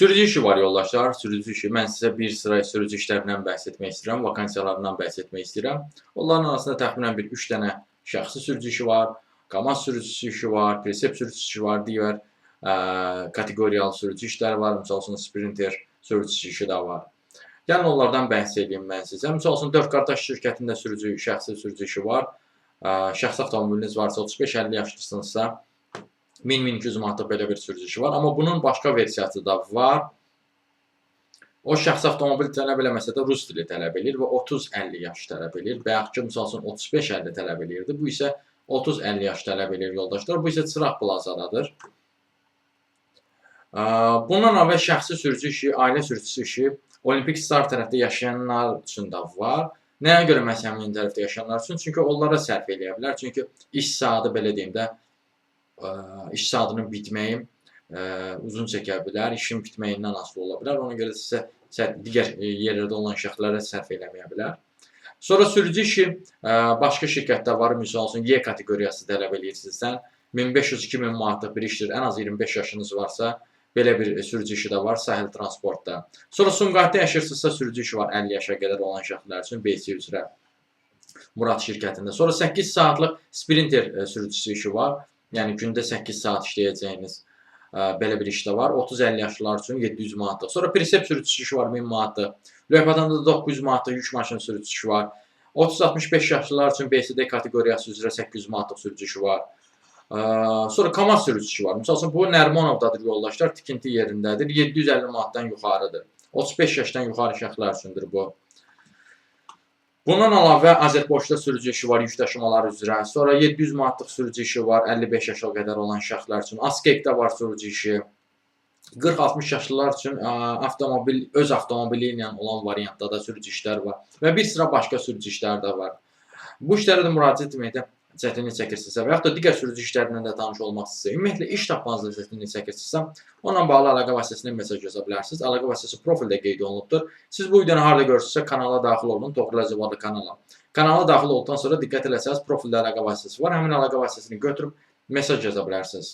Sürücü işi var yoldaşlar, sürücü işi. Mən sizə bir sıra sürücü işlərindən bəhs etmək istəyirəm, vakansiyalarından bəhs etmək istəyirəm. Onların arasında təxminən bir 3 dənə şəxsi sürücü işi var, KAMAZ sürücüsü işi var, pritsep sürücüsü işi var, digər kateqoriyalı sürücü işləri var, misal üçün sprinter sürücüsü işi də var. Gəlin onlardan bəhs edeyim mən sizə. Misal üçün 4 qardaş şirkətində şəxsi sürücü işi var. Şəxsi avtomobiliniz varsa, 35-50 yaşlısınızsa, 1000-1200 manatlıq belə bir sürücü işi var. Amma bunun başqa versiyası da var. O şəxsi avtomobil tələb eləməsə də rus dili tələb edir və 30-50 yaş tələb edir. Bayaq ki, misal üçün 35-50 tələb edirdi. Bu isə 30-50 yaş tələb edir yoldaşlar. Bu isə çıraq plazadadır. Bundan əvvəl şəxsi sürücü işi, ailə sürücüsü işi Olimpik Star tərəfdə yaşayanlar üçün də var. Nəyə görə məhz həmin tərəfdə yaşayanlar üçün? Çünki onlara sərf eləyə bilər. Çünki iş saatı, belə deyim də, iş saatının bitməyi uzun çəkə bilər, işin bitməyindən asılı ola bilər. Ona görə sizə digər yerlərdə olan şəxslərə sərf eləməyə bilər. Sonra sürücü işi başqa şirkətdə var. Misal üçün, Y kateqoriyası tələb edirsinizsə, 1500-2000 manatlıq bir işdir. Ən az 25 yaşınız varsa, belə bir sürücü işi də var sahil transportda. Sonra Sumqayıtda yaşayırsınızsa, sürücü işi var 50 yaşa qədər olan şəxslər üçün BC üzrə Murad şirkətində. Sonra 8 saatlıq sprinter sürücüsü işi var. Yəni gündə 8 saat işləyəcəyiniz belə bir iş də var. 30-50 yaşlılar üçün 700 manatlıq. Sonra pritsep sürücüsü işi var 1000 manatlıq. Lövhədanda da 900 manatlıq yük maşını sürücüsü işi var. 30-65 yaşlılar üçün BSD kateqoriyası üzrə 800 manatlıq sürücü işi var. Sonra KAMAZ sürücüsü var. Misal üçün, bu Nərmanovdadır yoldaşlar, tikinti yerindədir. 750 manatdan yuxarıdır. 35 yaşdan yuxarı şəxslər üçündür bu. Bundan əlavə Azərpoçtda sürücü işi var yük daşımalar üzrə. Sonra 700 manatlıq sürücü işi var 55 yaşa qədər olan şəxslər üçün. Askekdə var sürücü işi. 40-60 yaşlılar üçün öz avtomobili ilə olan variantda da sürücü işlər var. Və bir sıra başqa sürücü işlər də var. Bu işlərə də müraciət etməkdə çətinlik çəkirsinizsə və yaxud da digər sürücü işlərindən də tanış olmaq istəyirsinizsə, ümumiyyətlə iş tapmanızda çətinlik çəkirsinizsə, onunla bağlı əlaqə vasitəsilə mesaj yaza bilərsiniz. Əlaqə vasitəsi profildə qeyd olunubdur. Siz bu videonu harada görürsünüzsə, kanala daxil olun, Toğrul Əcəbalı kanala. Kanala daxil olduqdan sonra diqqət eləsəniz, profildə əlaqə vasitəsi var. Həmin əlaqə vasitəsini götürüb mesaj yaza bilərsiniz.